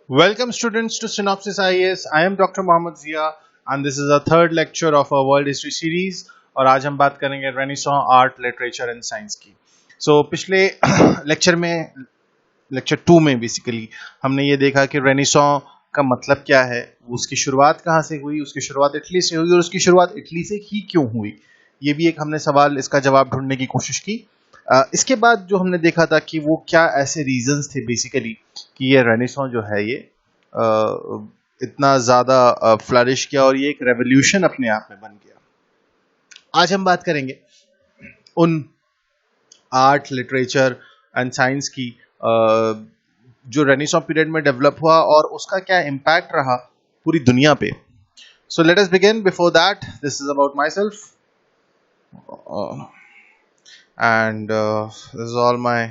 Welcome students to Synopsis IAS. I am Dr. Mohammad Zia and this is the third lecture of our World History series और आज हम बात करेंगे renaissance art literature and science की. पिछले lecture में lecture 2 में basically हमने ये देखा कि रेनेसां का मतलब क्या है, उसकी शुरुआत कहाँ से हुई, उसकी शुरुआत इटली से हुई और उसकी शुरुआत इटली से ही क्यों हुई, ये भी एक हमने सवाल इसका जवाब ढूंढने की कोशिश की. इसके बाद जो हमने देखा था कि वो क्या ऐसे रीजंस थे बेसिकली कि ये रेनेसां जो है ये इतना ज़्यादा फ्लरिश किया और ये एक रेवोल्यूशन अपने आप में बन गया. आज हम बात करेंगे उन आर्ट लिटरेचर एंड साइंस की जो रेनेसां पीरियड में डेवलप हुआ और उसका क्या इम्पैक्ट रहा पूरी दुनिया पे. So let us begin. Before that, this is about my self and this is all my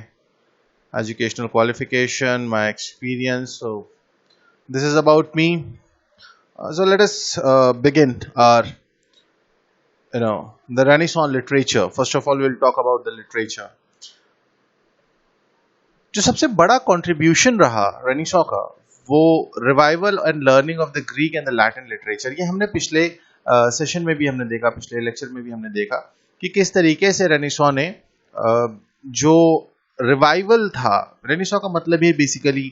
educational qualification, my experience. So this is about me. So let us begin our the Renaissance literature. First of all, we'll talk about the literature. जो सबसे बड़ा contribution रहा renaissance का वो revival and learning of the Greek and the Latin literature. ये हमने पिछले session में भी हमने देखा, पिछले लेक्चर में भी हमने देखा कि किस तरीके से रेनेसां ने जो रिवाइवल था, रेनेसां का मतलब ये बेसिकली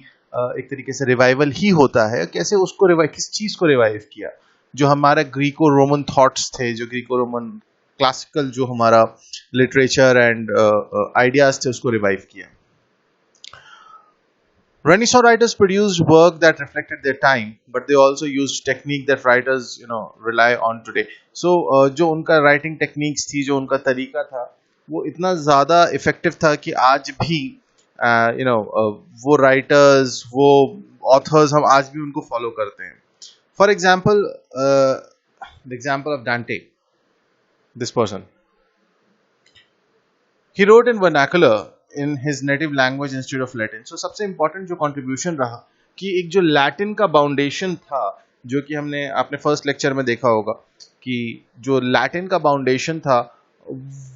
एक तरीके से रिवाइवल ही होता है, कैसे उसको किस चीज को रिवाइव किया. जो हमारा ग्रीको रोमन थॉट्स थे, जो ग्रीको रोमन क्लासिकल जो हमारा लिटरेचर एंड आइडियाज थे, उसको रिवाइव किया. Renaissance writers produced work that reflected their time, but they also used technique that writers, rely on today. So, जो उनका writing techniques थी, जो उनका तरीका था, वो इतना ज़्यादा effective था कि आज भी, वो writers, वो authors, हम आज भी उनको follow करते हैं. For example, the example of Dante, this person. He wrote in vernacular in his native language instead of Latin. So सबसे important जो contribution रहा कि एक जो Latin का foundation था, जो कि आपने फर्स्ट लेक्चर में देखा होगा कि जो Latin का foundation था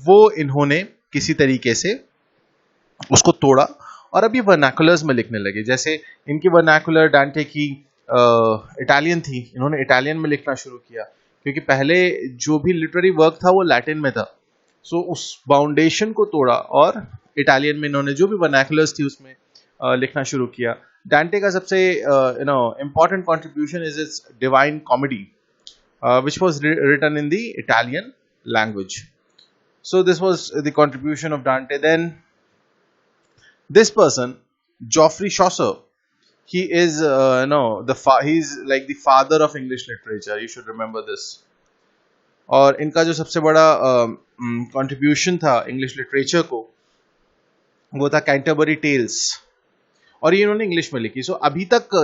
वो इन्होंने किसी तरीके से उसको तोड़ा और अभी वर्नाकुलर्स में लिखने लगे. जैसे इनकी वर्नाकुलर डांटे की इटालियन थी, इन्होंने इटालियन में लिखना शुरू किया क्योंकि पहले जो भी लिटरेरी वर्क था वो लैटिन में था. सो उस फाउंडेशन को तोड़ा और इटालियन में इन्होंने जो भी वर्नाकुलर्स थी उसमें लिखना शुरू किया. डांटे का सबसे important contribution is it's divine comedy which was written in the Italian language. So this was the contribution of Dante. Then this person, Geoffrey Chaucer, he is he's like the father of English literature. You should remember this. और इनका जो सबसे बड़ा contribution था English literature को वो था Canterbury tales, और ये इन्होंने इंग्लिश में लिखी. सो अभी तक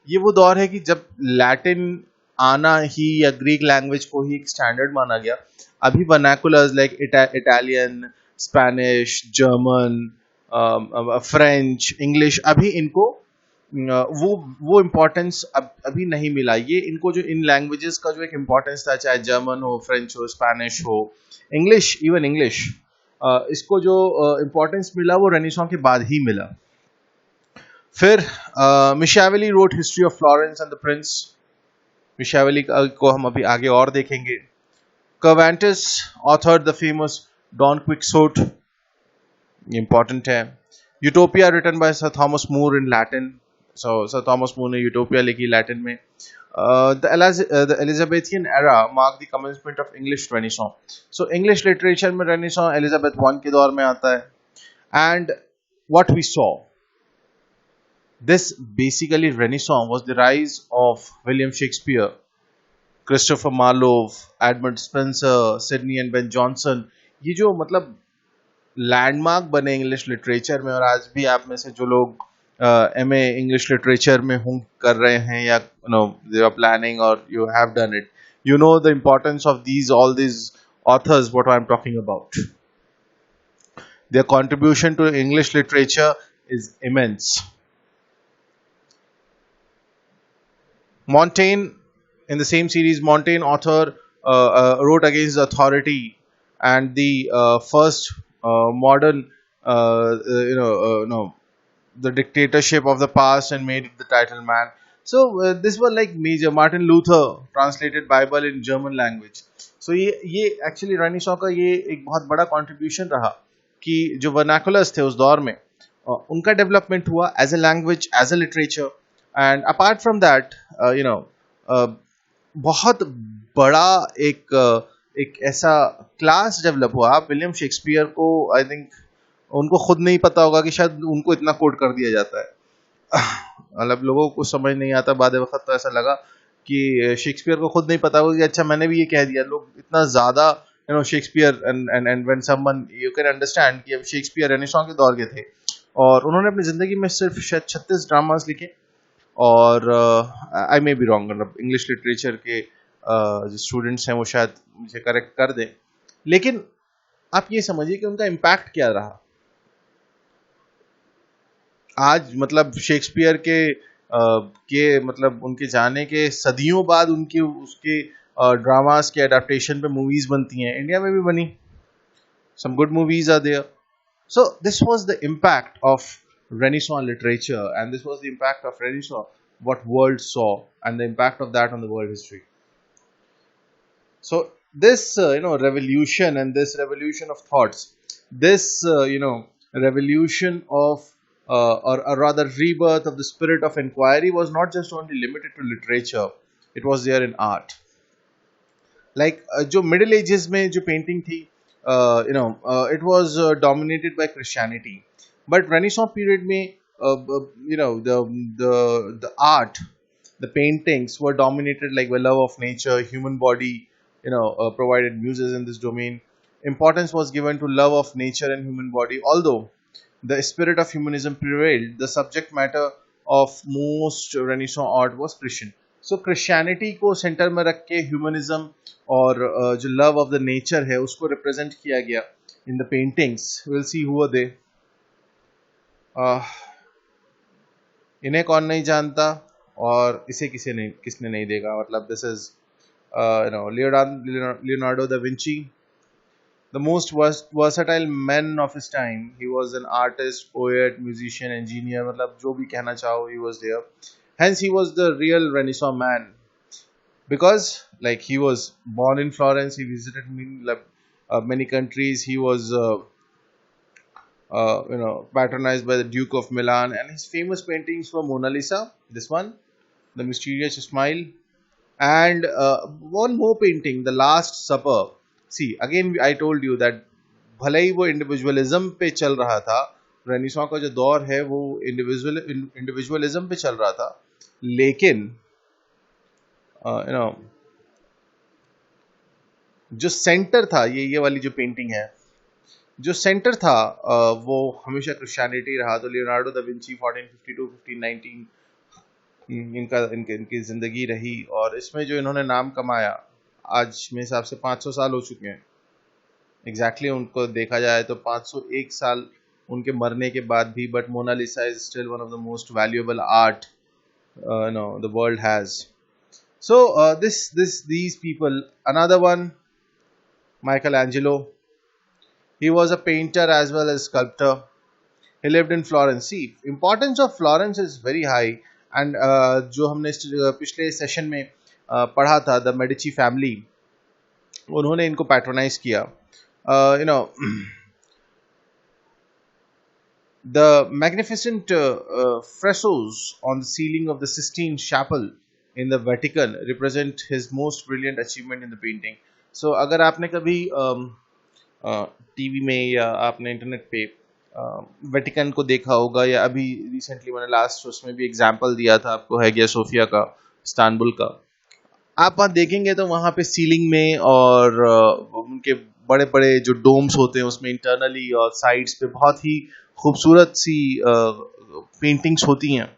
ये वो दौर है कि जब लैटिन आना ही या ग्रीक लैंग्वेज को ही एक स्टैंडर्ड माना गया. अभी vernaculars like Italian, Spanish, German, French, English, अभी इनको वो इम्पोर्टेंस अभी नहीं मिला. ये इनको जो इन लैंग्वेजेस का जो एक इम्पोर्टेंस था, चाहे जर्मन हो, फ्रेंच हो, स्पेनिश हो, इंग्लिश, इवन इंग्लिश, इसको जो इम्पोर्टेंस मिला वो रेनेसां के बाद ही मिला. फिर Machiavelli wrote history of Florence and the Prince. Machiavelli को हम अभी आगे और देखेंगे. Cervantes authored the famous Don Quixote, important है. Utopia written by Sir Thomas More in Latin. So Sir Thomas More ने यूटोपिया लिखी लैटिन में. The Elizabethan era marked the commencement of English Renaissance. So English literature में Renaissance Elizabeth I के दौर में आता है. And what we saw, this basically Renaissance was the rise of William Shakespeare, Christopher Marlowe, Edmund Spenser, Sydney and Ben Jonson. ये जो मतलब landmark बने इंग्लिश लिटरेचर में, और आज भी आप में से जो लोग एमए इंग्लिश लिटरेचर में कर रहे हैं या दे आर प्लानिंग और you have done it, you know the importance of all these authors what I am talking about. Their contribution to English literature is immense. Montaigne, in the same series, Montaigne author wrote against the authority, and the first modern the dictatorship of the past and made it the title man. So this was like major. Martin Luther translated Bible in German language. So ये actually रानी शॉ का ये एक बहुत बड़ा contribution रहा कि जो वर्नाकुलर्स थे उस दौर में उनका डेवलपमेंट हुआ as a language, as a literature. And apart from that you know बहुत बड़ा एक ऐसा क्लास डेवलप हुआ. विलियम शेक्सपियर को आई थिंक उनको खुद नहीं पता होगा कि शायद उनको इतना कोट कर दिया जाता है. मतलब लोगों को समझ नहीं आता. बाद वक्त तो ऐसा लगा कि शेक्सपियर को खुद नहीं पता होगा कि अच्छा मैंने भी ये कह दिया. लोग इतना ज्यादा Shakespeare and when someone you can understand कि अब शेक्सपियर रेनेसां के दौर के थे और उन्होंने अपनी जिंदगी में सिर्फ शायद 36 ड्रामास लिखे. और आई मे बी रॉन्ग, मतलब इंग्लिश लिटरेचर के जो स्टूडेंट्स हैं वो शायद मुझे करेक्ट कर दें. लेकिन आप ये समझिए कि उनका इम्पैक्ट क्या रहा. आज मतलब शेक्सपियर के मतलब उनके जाने के सदियों बाद उनके उसके ड्रामास के अडेप्टेशन पे मूवीज बनती हैं. इंडिया में भी बनी. some good movies are there. So this was the impact of Renaissance literature, and this was the impact of Renaissance, what world saw, and the impact of that on the world history. So this revolution and this revolution of thoughts, this revolution of or rather rebirth of the spirit of inquiry was not just only limited to literature, it was there in art. Like जो middle ages में जो painting थी, it was dominated by Christianity, but Renaissance period में the art, the paintings were dominated like by love of nature, human body, provided muses in this domain. Importance was given to love of nature and human body. Although the spirit of humanism prevailed, the subject matter of most Renaissance art was Christian. So Christianity को centre में रख के humanism और जो love of the nature है उसको represent किया गया in the paintings. Will see who are they. इन्हें कौन नहीं जानता और इसे किसने नहीं देखा. मतलब this is Leonardo da Vinci, the most versatile man of his time. He was an artist, poet, musician, engineer. मतलब जो भी कहना चाहो, he was there. Hence, he was the real Renaissance man, because like he was born in Florence. He visited many countries. He was patronized by the Duke of Milan, and his famous paintings were Mona Lisa, this one, The Mysterious Smile, and one more painting, The Last Supper. See, again I told you that भले ही वो individualism पे चल रहा था, renaissance का जो दौर है वो इंडिविजुअलिज्म पे चल रहा था, लेकिन जो सेंटर था, ये वाली जो पेंटिंग है, जो सेंटर था वो हमेशा क्रिश्चियनिटी रहा. तो लियोनार्डो दा विंची 1452-1519 इनकी जिंदगी रही, और इसमें जो इन्होंने नाम कमाया, आज मेरे हिसाब से 500 साल हो चुके हैं एग्जैक्टली उनको देखा जाए तो 501 साल उनके मरने के बाद भी. But Mona Lisa is still one of the most valuable art the world has. So these people. Another one, Michelangelo. He was a painter as well as sculptor. He lived in Florence. See, importance of Florence is very high. And जो हमने पिछले session में पढ़ा था, the Medici family, उन्होंने इनको patronise किया. The magnificent frescoes on the ceiling of the Sistine Chapel in the Vatican represent his most brilliant achievement in the painting. So अगर आपने कभी टीवी में या आपने इंटरनेट पे वेटिकन को देखा होगा, या अभी रिसेंटली मैंने लास्ट उसमें भी एग्जांपल दिया था आपको, है गया सोफिया का, इस्तांबुल का, आप वहाँ देखेंगे तो वहाँ पे सीलिंग में और उनके बड़े बड़े जो डोम्स होते हैं उसमें इंटरनली और साइड्स पे बहुत ही खूबसूरत सी पेंटिंग्स होती हैं.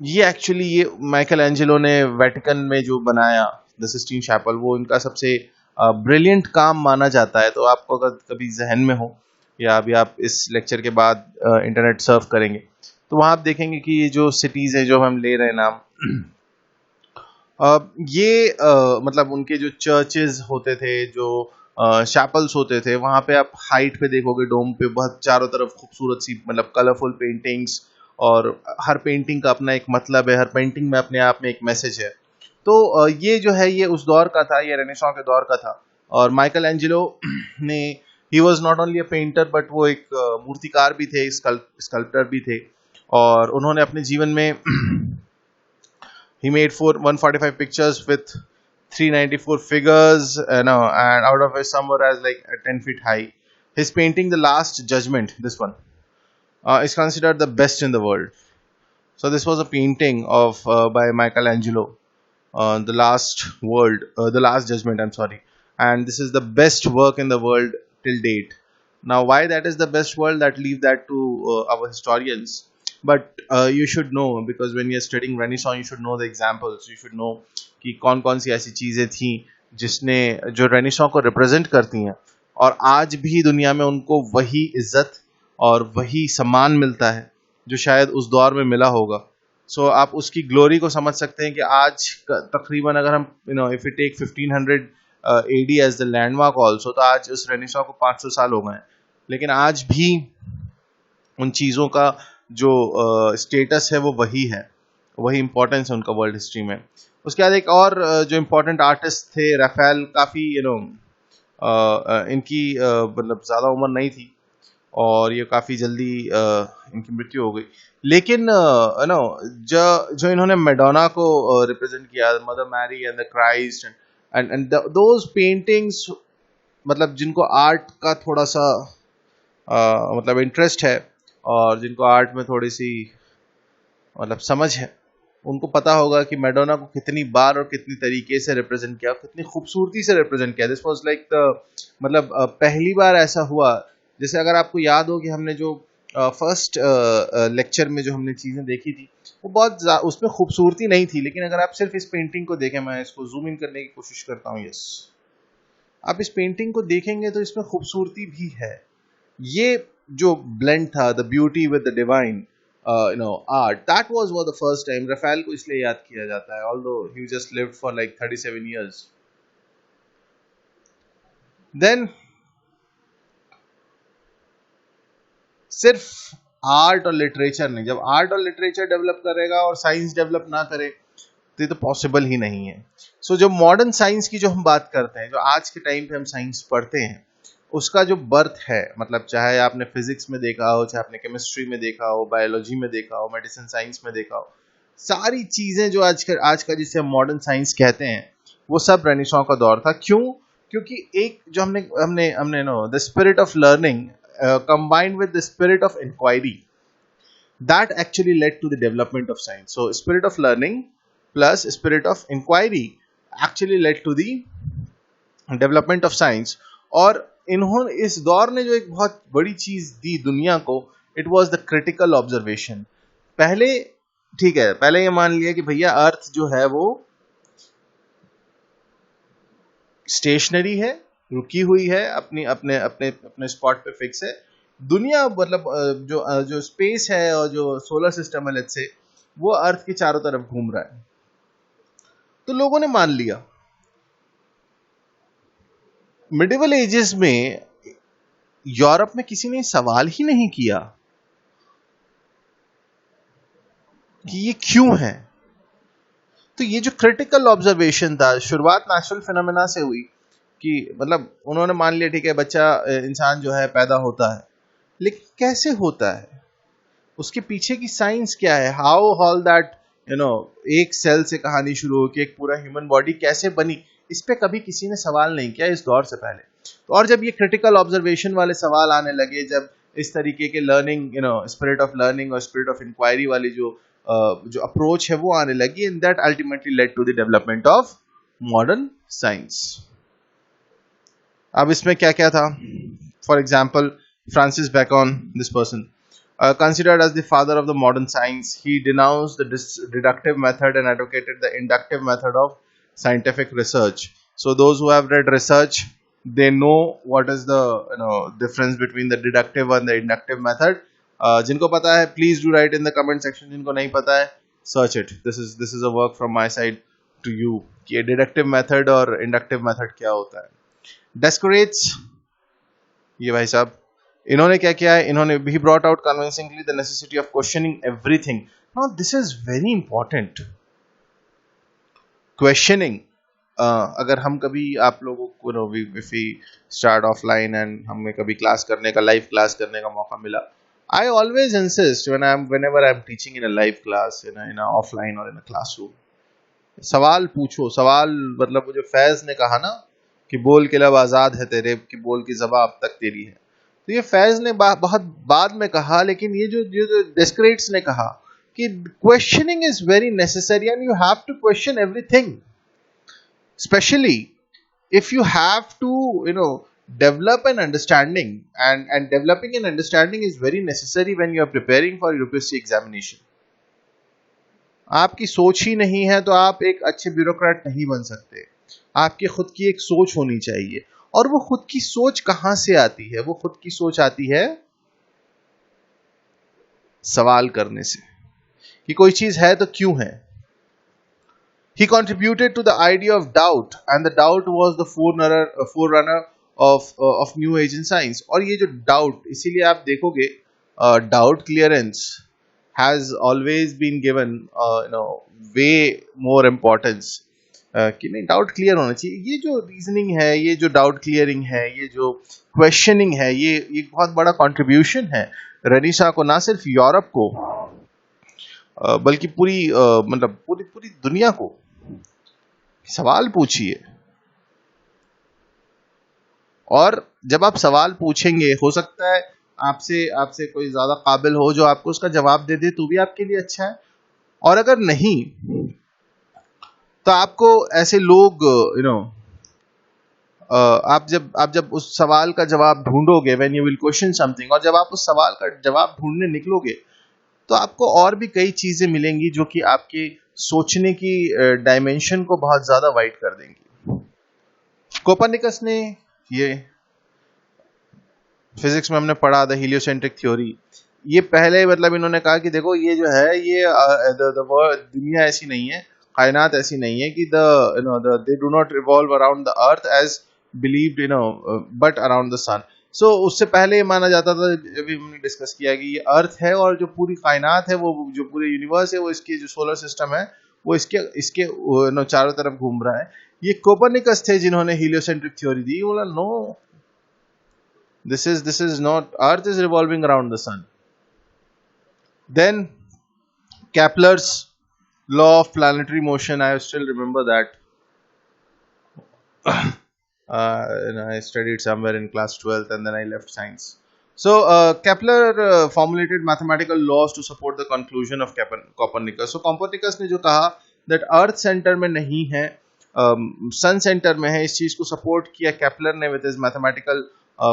ये एक्चुअली ये माइकल एंजेलो ने वेटिकन में जो बनाया द सिस्टीन चैपल, वो इनका सबसे ब्रिलियंट काम माना जाता है. तो आपको अगर कभी जहन में हो या अभी आप इस लेक्चर के बाद इंटरनेट सर्फ करेंगे तो वहाँ आप देखेंगे कि ये जो सिटीज़ है जो हम ले रहे हैं नाम, ये मतलब उनके जो चर्चेज होते थे, जो शैपल्स होते थे, वहां पे आप हाइट पे देखोगे डोम पे बहुत चारों तरफ खूबसूरत सी मतलब कलरफुल पेंटिंग्स, और हर पेंटिंग का अपना एक मतलब है, हर पेंटिंग में अपने आप में एक मैसेज है। तो ये जो है ये उस दौर का था, ये रेनेसां के दौर का था। और माइकल एंजेलो ने, he was not only a painter but वो एक मूर्तिकार भी थे, स्कल्प्टर भी थे। और उन्होंने अपने जीवन में he made 145 pictures with 394 figures, and out of which some were as like 10 feet high. His painting The Last Judgment, this one, is considered the best in the world. So this was a painting of by Michelangelo, The Last Judgment. I'm sorry, and this is the best work in the world till date. Now, why that is the best world, that leave that to our historians. But you should know, because when you're studying Renaissance, you should know the examples. You should know कि कौन कौन सी ऐसी चीजें थी जिसने जो renaissance को represent करती हैं, और आज भी दुनिया में उनको वही इज्जत और वही सम्मान मिलता है जो शायद उस दौर में मिला होगा। सो आप उसकी ग्लोरी को समझ सकते हैं कि आज तकरीबन अगर हम if you take 1500 AD as the landmark also, तो आज उस रेनेसां को 500 साल हो गए हैं, लेकिन आज भी उन चीज़ों का जो स्टेटस है वो वही है, वही इंपॉर्टेंस है उनका वर्ल्ड हिस्ट्री में। उसके बाद एक और जो इम्पोर्टेंट आर्टिस्ट थे राफेल, काफ़ी इनकी मतलब ज़्यादा उम्र नहीं थी और ये काफ़ी जल्दी इनकी मृत्यु हो गई। लेकिन जो इन्होंने मैडोना को रिप्रेजेंट किया, Mother Mary and the Christ and those paintings, मतलब जिनको आर्ट का थोड़ा सा मतलब इंटरेस्ट है और जिनको आर्ट में थोड़ी सी मतलब समझ है, उनको पता होगा कि मैडोना को कितनी बार और कितनी तरीके से रिप्रेजेंट किया, कितनी खूबसूरती से रिप्रेजेंट किया। दिस वाज लाइक द मतलब पहली बार ऐसा हुआ, जैसे अगर आपको याद हो कि हमने जो फर्स्ट लेक्चर में जो हमने चीज़ें देखी थी वो बहुत उसमें खूबसूरती नहीं थी, लेकिन अगर आप सिर्फ इस पेंटिंग को देखें, मैं इसको जूम इन करने की कोशिश करता हूँ, यस, आप इस पेंटिंग को देखेंगे तो इसमें खूबसूरती भी है। ये जो ब्लेंड था, the beauty with the divine art, that was the first time. Raphael को इसलिए याद किया जाता है, although he just lived for like 37 years। Then सिर्फ आर्ट और लिटरेचर नहीं, जब आर्ट और लिटरेचर डेवलप करेगा और साइंस डेवलप ना करे तो ये तो पॉसिबल ही नहीं है। सो जो मॉडर्न साइंस की जो हम बात करते हैं, जो आज के टाइम पे हम साइंस पढ़ते हैं, उसका जो बर्थ है, मतलब चाहे आपने फिजिक्स में देखा हो, चाहे आपने केमिस्ट्री में देखा हो, बायोलॉजी में देखा हो, मेडिसिन साइंस में देखा हो, सारी चीजें जो आज का जिसे हम मॉडर्न साइंस कहते हैं, वो सब रेनेसां का दौर था। क्यों? क्योंकि एक जो हमने the spirit of learning combined with the spirit of inquiry, that actually led to the development of science. So spirit of learning plus spirit of inquiry actually led to the development of science. और इन्होंने इस दौर ने जो एक बहुत बड़ी चीज दी दुनिया को, it was the critical observation। पहले ठीक है, पहले ये मान लिया कि भैया अर्थ जो है वो स्टेशनरी है, रुकी हुई है, अपनी अपने अपने अपने स्पॉट पे फिक्स है। दुनिया मतलब जो स्पेस है और जो सोलर सिस्टम है, लेट्स से, वो अर्थ के चारों तरफ घूम रहा है। तो लोगों ने मान लिया। मिडिवल एजेस में यूरोप में किसी ने सवाल ही नहीं किया कि ये क्यों है। तो ये जो क्रिटिकल ऑब्जर्वेशन था, शुरुआत नेचुरल फिनोमेना से हुई कि मतलब उन्होंने मान लिया ठीक है, बच्चा इंसान जो है पैदा होता है, लेकिन कैसे होता है, उसके पीछे की साइंस क्या है, हाउ ऑल दैट एक सेल से कहानी शुरू हो कि एक पूरा ह्यूमन बॉडी कैसे बनी, इस पे कभी किसी ने सवाल नहीं किया इस दौर से पहले। तो और जब ये क्रिटिकल ऑब्जर्वेशन वाले सवाल आने लगे, जब इस तरीके के लर्निंग स्पिरिट ऑफ लर्निंग और स्पिरिट ऑफ इंक्वायरी वाली जो अप्रोच है वो आने लगी, and that ultimately led to the development of modern science. अब इसमें क्या क्या था? For example Francis Bacon, this person considered as the father of the modern science, he denounced the deductive method and advocated the inductive method of scientific research. So those who have read research, they know what is the difference between the deductive and the inductive method. जिनको पता है please do write in the comment section, जिनको नहीं पता है search it. This is a work from my side to you कि deductive method और inductive method क्या होता है। डेस्करेट्स, ये भाई साहब इन्होंने क्या किया है, इन्होंने भी brought out convincingly the necessity of questioning everything. Now this is very important. Questioning, अगर हम कभी आप लोगों को if we start offline and हमें कभी क्लास करने का, लाइव क्लास करने का मौका मिला, I always insist whenever I'm teaching in a live class, in a offline or in a classroom, सवाल पूछो. सवाल मतलब वो जो फैज ने कहा ना कि बोल के लब आजाद है तेरे, कि बोल की ज़बां अब तक तेरी है, तो ये फैज ने बहुत बाद में कहा, लेकिन ये जो डेस्करेट्स ने कहा कि questioning is very necessary and you have to question everything, especially if you have to develop an understanding, and developing an understanding is very necessary when you are preparing for UPSC examination. आपकी सोच ही नहीं है तो आप एक अच्छे bureaucrat नहीं बन सकते. आपकी खुद की एक सोच होनी चाहिए, और वो खुद की सोच कहां से आती है? वो खुद की सोच आती है सवाल करने से, कि कोई चीज है तो क्यों है. He contributed to the idea of doubt, and the doubt was the forerunner of New Age in science. और ये जो doubt, इसीलिए आप देखोगे doubt clearance has always been given way more importance. कि नहीं, डाउट क्लियर होना चाहिए. ये जो रीजनिंग है, ये जो डाउट क्लियरिंग है, ये जो क्वेश्चनिंग है, ये बहुत बड़ा कंट्रीब्यूशन है रनीसा को, ना सिर्फ यूरोप को बल्कि पूरी मतलब पूरी दुनिया को. सवाल पूछिए, और जब आप सवाल पूछेंगे, हो सकता है आपसे कोई ज्यादा काबिल हो जो आपको उसका जवाब दे दे, तो भी आपके लिए अच्छा है. और अगर नहीं, तो आपको ऐसे लोग आप जब उस सवाल का जवाब ढूंढोगे, when you will question something, और जब आप उस सवाल का जवाब ढूंढने निकलोगे, तो आपको और भी कई चीजें मिलेंगी जो कि आपके सोचने की डायमेंशन को बहुत ज्यादा वाइड कर देंगी. कोपर्निकस ने, ये फिजिक्स में हमने पढ़ा द हीलियोसेंट्रिक थ्योरी, ये पहले मतलब इन्होंने कहा कि देखो ये जो है, ये दुनिया ऐसी नहीं है, कायनात ऐसी नहीं है कि they do not revolve around the earth as believed but around the sun. So उससे पहले माना जाता था, जब हमने डिस्कस किया कि ये अर्थ है और जो पूरी कायनात है, वो जो पूरे यूनिवर्स है, वो इसके जो सोलर सिस्टम है, वो इसके चारों तरफ घूम रहा है. ये कोपर्निकस थे जिन्होंने हीलियोसेंट्रिक थ्योरी दी. बोला no, this is not, earth is revolving around the sun. Then Kepler's law of planetary motion, I still remember that. I studied somewhere in class 12th and then I left science. So Kepler formulated mathematical laws to support the conclusion of Copernicus. So Copernicus ने जो कहा that earth center में नहीं है, sun center में है, इस चीज को support किया Kepler ने with his mathematical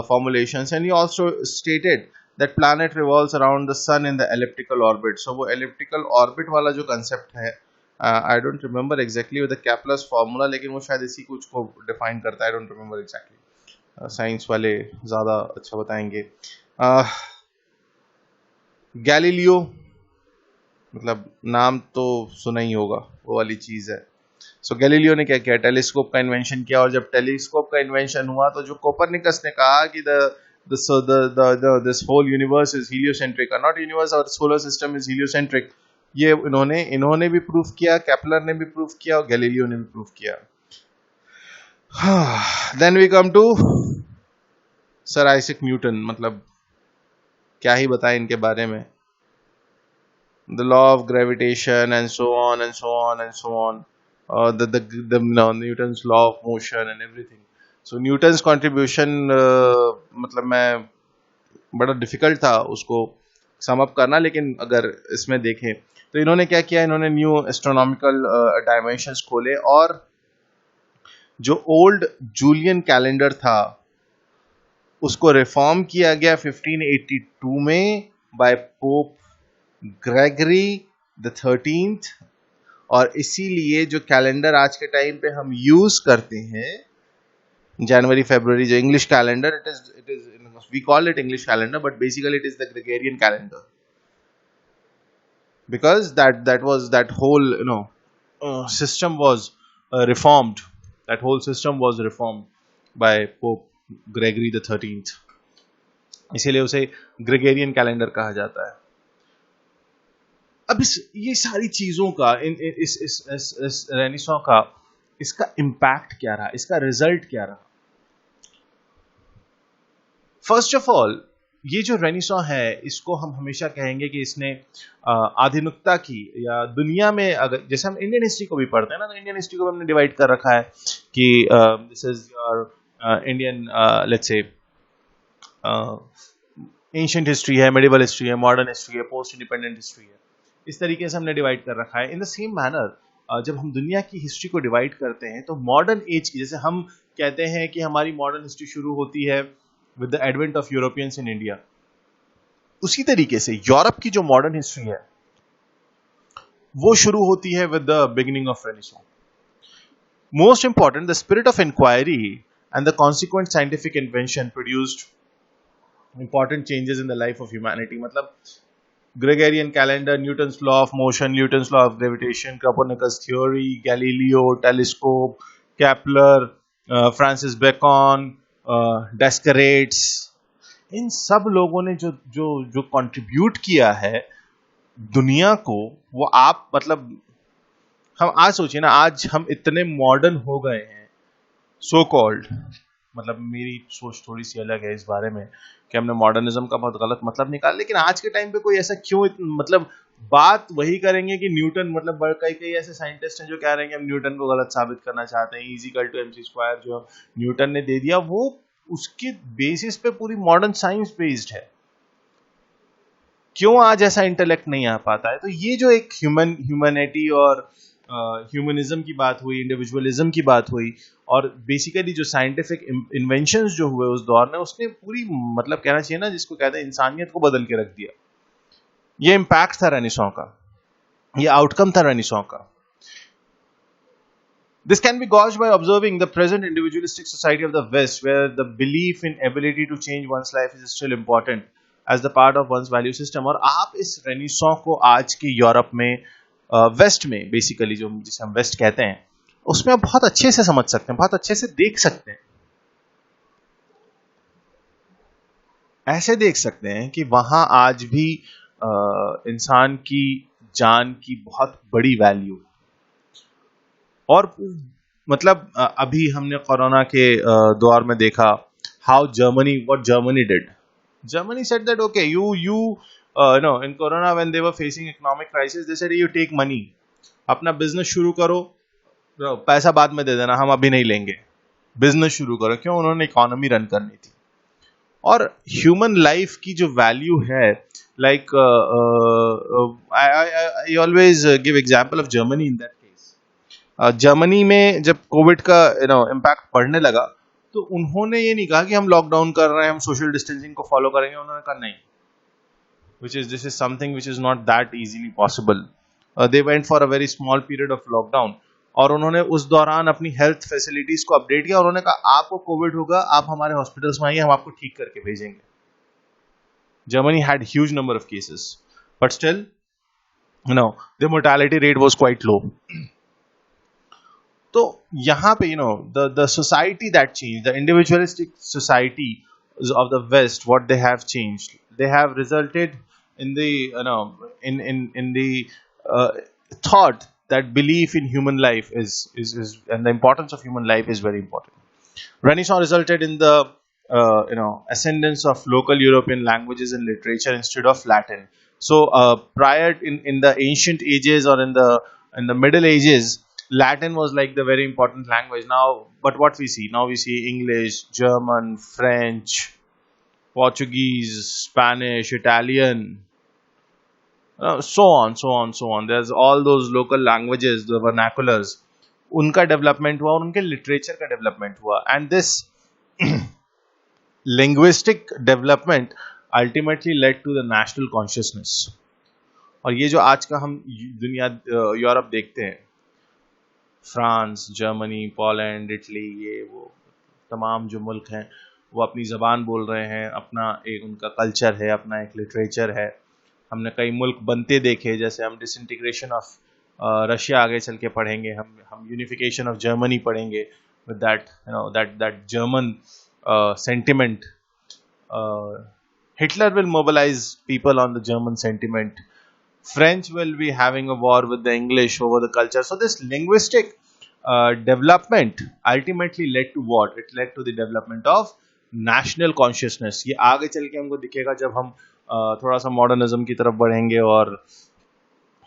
formulations, and he also stated that planet revolves around the sun in the elliptical orbit. So वो elliptical orbit वाला जो concept है, I don't remember exactly with the Kepler's formula, लेकिन वो शायद इसी कुछ को define करता है. I don't remember exactly. Science वाले ज़्यादा अच्छा बताएंगे. गैलीलियो, मतलब नाम तो सुना ही होगा, वो वाली चीज़ है. सो गैलीलियो ने क्या किया, टेलीस्कोप का इन्वेंशन किया, और जब टेलीस्कोप का इन्वेंशन हुआ, तो जो कोपर्निकस ने कहा कि this whole universe is heliocentric, not universe, और सोलर सिस्टम इज हीलियोसेंट्रिक, ये इन्होंने भी प्रूफ किया, केपलर ने भी प्रूफ किया, और गैलीलियो ने भी प्रूफ किया. Then we come to sir Isaac Newton. मतलब क्या ही बताएं इनके बारे में. the law of gravitation and so on and so on and so on, the Newton's law of motion and everything. So Newton's contribution मतलब मैं बड़ा डिफिकल्ट था उसको सम अप करना, लेकिन अगर इसमें देखें तो इन्होंने क्या किया, इन्होंने न्यू एस्ट्रोनॉमिकल डायमेंशंस खोले, और जो ओल्ड जूलियन कैलेंडर था उसको रिफॉर्म किया गया 1582 में bye Pope Gregory the 13th. और इसीलिए जो कैलेंडर आज के टाइम पे हम यूज करते हैं, जनवरी फरवरी, जो English calendar, it is we call it English calendar, but basically it is the Gregorian calendar, because that whole system was reformed. That whole system was reformed. By Pope Gregory the 13th, इसीलिए उसे Gregorian calendar कहा जाता है। अब ये सारी चीजों का इस रेनेसां का इसका इम्पैक्ट क्या रहा, इसका रिजल्ट क्या रहा? फर्स्ट ऑफ ऑल, ये जो रेनेसां है इसको हम हमेशा कहेंगे कि इसने आधुनिकता की, या दुनिया में अगर जैसे हम इंडियन हिस्ट्री को भी पढ़ते हैं ना, तो इंडियन हिस्ट्री को हमने डिवाइड कर रखा है कि this is your Indian let's say ancient history है, मेडिवल हिस्ट्री है, मॉडर्न हिस्ट्री है, पोस्ट इंडिपेंडेंट हिस्ट्री है। इस तरीके से हमने डिवाइड कर रखा है। इन द सेम मैनर जब हम दुनिया की हिस्ट्री को डिवाइड करते हैं तो मॉडर्न एज की, जैसे हम कहते हैं कि हमारी मॉडर्न हिस्ट्री शुरू होती है with the advent of Europeans in India, उसी तरीके से यूरोप की जो मॉडर्न हिस्ट्री है वो शुरू होती है with the beginning of renaissance. Most important, the spirit of inquiry and the consequent scientific invention produced important changes in the life of humanity. मतलब Gregorian calendar, Newton's law of motion, Newton's law of gravitation, Copernicus theory, Galileo telescope, Kepler, Francis Bacon, Descartes, इन सब लोगों ने जो जो जो contribute किया है दुनिया को, वो आप मतलब हम आज सोचिए ना, आज हम इतने मॉडर्न हो गए हैं सो कॉल्ड, मतलब मेरी सोच थोड़ी सी अलग है इस बारे में कि हमने मॉडर्निज्म का बहुत गलत मतलब निकाला, लेकिन आज के टाइम पे कोई ऐसा क्यों, मतलब बात वही करेंगे कि न्यूटन, मतलब कई कई ऐसे साइंटिस्ट हैं जो कह रहे हैं कि हम न्यूटन को गलत साबित करना चाहते हैं, इजिकल टू एमसी स्क्वायर जो न्यूटन ने दे दिया वो उसके बेसिस पे पूरी मॉडर्न साइंस बेस्ड है। क्यों आज ऐसा इंटेलेक्ट नहीं आ पाता है? तो ये जो एक ह्यूमैनिटी और ह्यूमनिज्म की बात हुई, इंडिविजुअलिज्म की बात हुई, और बेसिकली जो साइंटिफिक इन्वेंशंस जो हुए उस दौर में, उसने पूरी मतलब कहना चाहिए ना जिसको कहते हैं इंसानियत को बदल के रख दिया। ये इम्पैक्ट था रेनेसां का, ये आउटकम था रेनेसां का। This can be gauged by observing the present individualistic society of the West, where the belief in ability to change one's life is still important as the part of one's value system। और आप इस renaissance को आज के Europe में, waste में, basically जो जिसे हम वेस्ट कहते हैं, उसमें आप बहुत अच्छे से समझ सकते हैं, बहुत अच्छे से देख सकते हैं। ऐसे देख सकते हैं कि वहां आज भी इंसान की जान की बहुत बड़ी वैल्यू, और मतलब अभी हमने कोरोना के दौर में देखा how Germany, what Germany did. Germany said that okay, you know, in corona when they were facing economic crisis, they said you take money, अपना बिजनेस शुरू करो, पैसा बाद में दे देना, हम अभी नहीं लेंगे, बिजनेस शुरू करो। क्यों? उन्होंने इकोनॉमी रन करनी थी। और ह्यूमन लाइफ की जो वैल्यू है, like I always give example of Germany in that case. Germany में जब कोविड का इम्पैक्ट पड़ने लगा, तो उन्होंने ये नहीं कहा कि हम लॉकडाउन कर रहे हैं, हम सोशल डिस्टेंसिंग को फॉलो करेंगे। उन्होंने कहा नहीं, this is something which is not that easily possible। They went for a very small period of lockdown, और उन्होंने उस दौरान अपनी हेल्थ फैसिलिटीज को अपडेट किया। उन्होंने कहा आपको कोविड होगा, आप हमारे हॉस्पिटल्स में आइए, हम आपको ठीक करके भेजेंगे। Germany had huge number of cases, but still, the mortality rate was quite low। तो यहाँ पे the society that changed, the individualistic society of the West, what they have changed, they have resulted in the in the thought that belief in human life is and the importance of human life is very important। Renaissance resulted in the ascendance of local European languages and literature instead of Latin। So prior in the ancient ages, or in the Middle Ages, Latin was like the very important language. Now, but what we see now, we see English, German, French, Portuguese, Spanish, Italian, so on। There's all those local languages, the vernaculars, उनका development हुआ और उनके literature का development हुआ। And this linguistic development ultimately led to the national consciousness। और ये जो आज का हम दुनिया यूरोप देखते हैं, फ्रांस, जर्मनी, पोलैंड, इटली, ये वो तमाम जो मुल्क हैं, वो अपनी ज़बान बोल रहे हैं, अपना एक उनका कल्चर है, अपना एक लिटरेचर है। हमने कई मुल्क बनते देखे, जैसे हम डिसइंटीग्रेशन ऑफ रशिया आगे चल के पढ़ेंगे, हम यूनिफिकेशन ऑफ जर्मनी पढ़ेंगे, with that, that German sentiment. Hitler will mobilize people on the German sentiment. French will be having a war with the English over the culture. So this linguistic development ultimately led to what? It led to the development of national consciousness. ये आगे चल के हमको दिखेगा जब हम थोड़ा सा मॉडर्निज्म की तरफ बढ़ेंगे और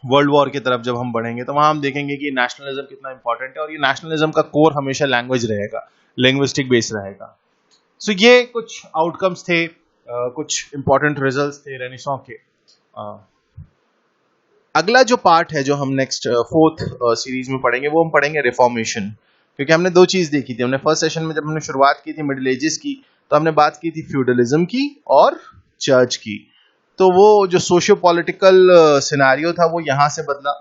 वर्ल्ड वॉर की तरफ जब हम बढ़ेंगे तो वहां हम देखेंगे कि नेशनलिज्म कितना इंपॉर्टेंट है और ये नेशनलिज्म का कोर हमेशा लैंग्वेज रहेगा, लिंग्विस्टिक बेस रहेगा. सो ये कुछ आउटकम्स थे, कुछ इंपॉर्टेंट रिजल्ट्स थे रेनेसां के. अगला जो पार्ट है जो हम नेक्स्ट फोर्थ सीरीज में पढ़ेंगे वो हम पढ़ेंगे रिफॉर्मेशन. क्योंकि हमने दो चीज देखी थी. हमने फर्स्ट सेशन में जब हमने शुरुआत की थी मिडिल एजेस की तो हमने बात की थी फ्यूडलिज्म की और चर्च की. तो वो जो सोशियो पॉलिटिकल सिनेरियो था वो यहाँ से बदला,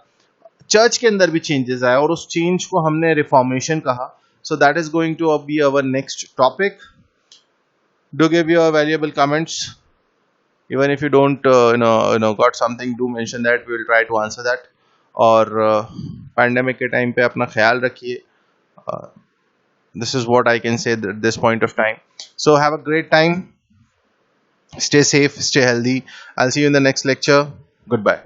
चर्च के अंदर भी चेंजेस आए और उस चेंज को हमने रिफॉर्मेशन कहा. So that is going to be our next topic. Do give your valuable comments. Even if you don't got something, do mention that, we will try to answer that. और pandemic के time पे अपना ख्याल रखिए. This is what I can say at this point of time. So have a great time, stay safe, stay healthy. I'll see you in the next lecture. Goodbye.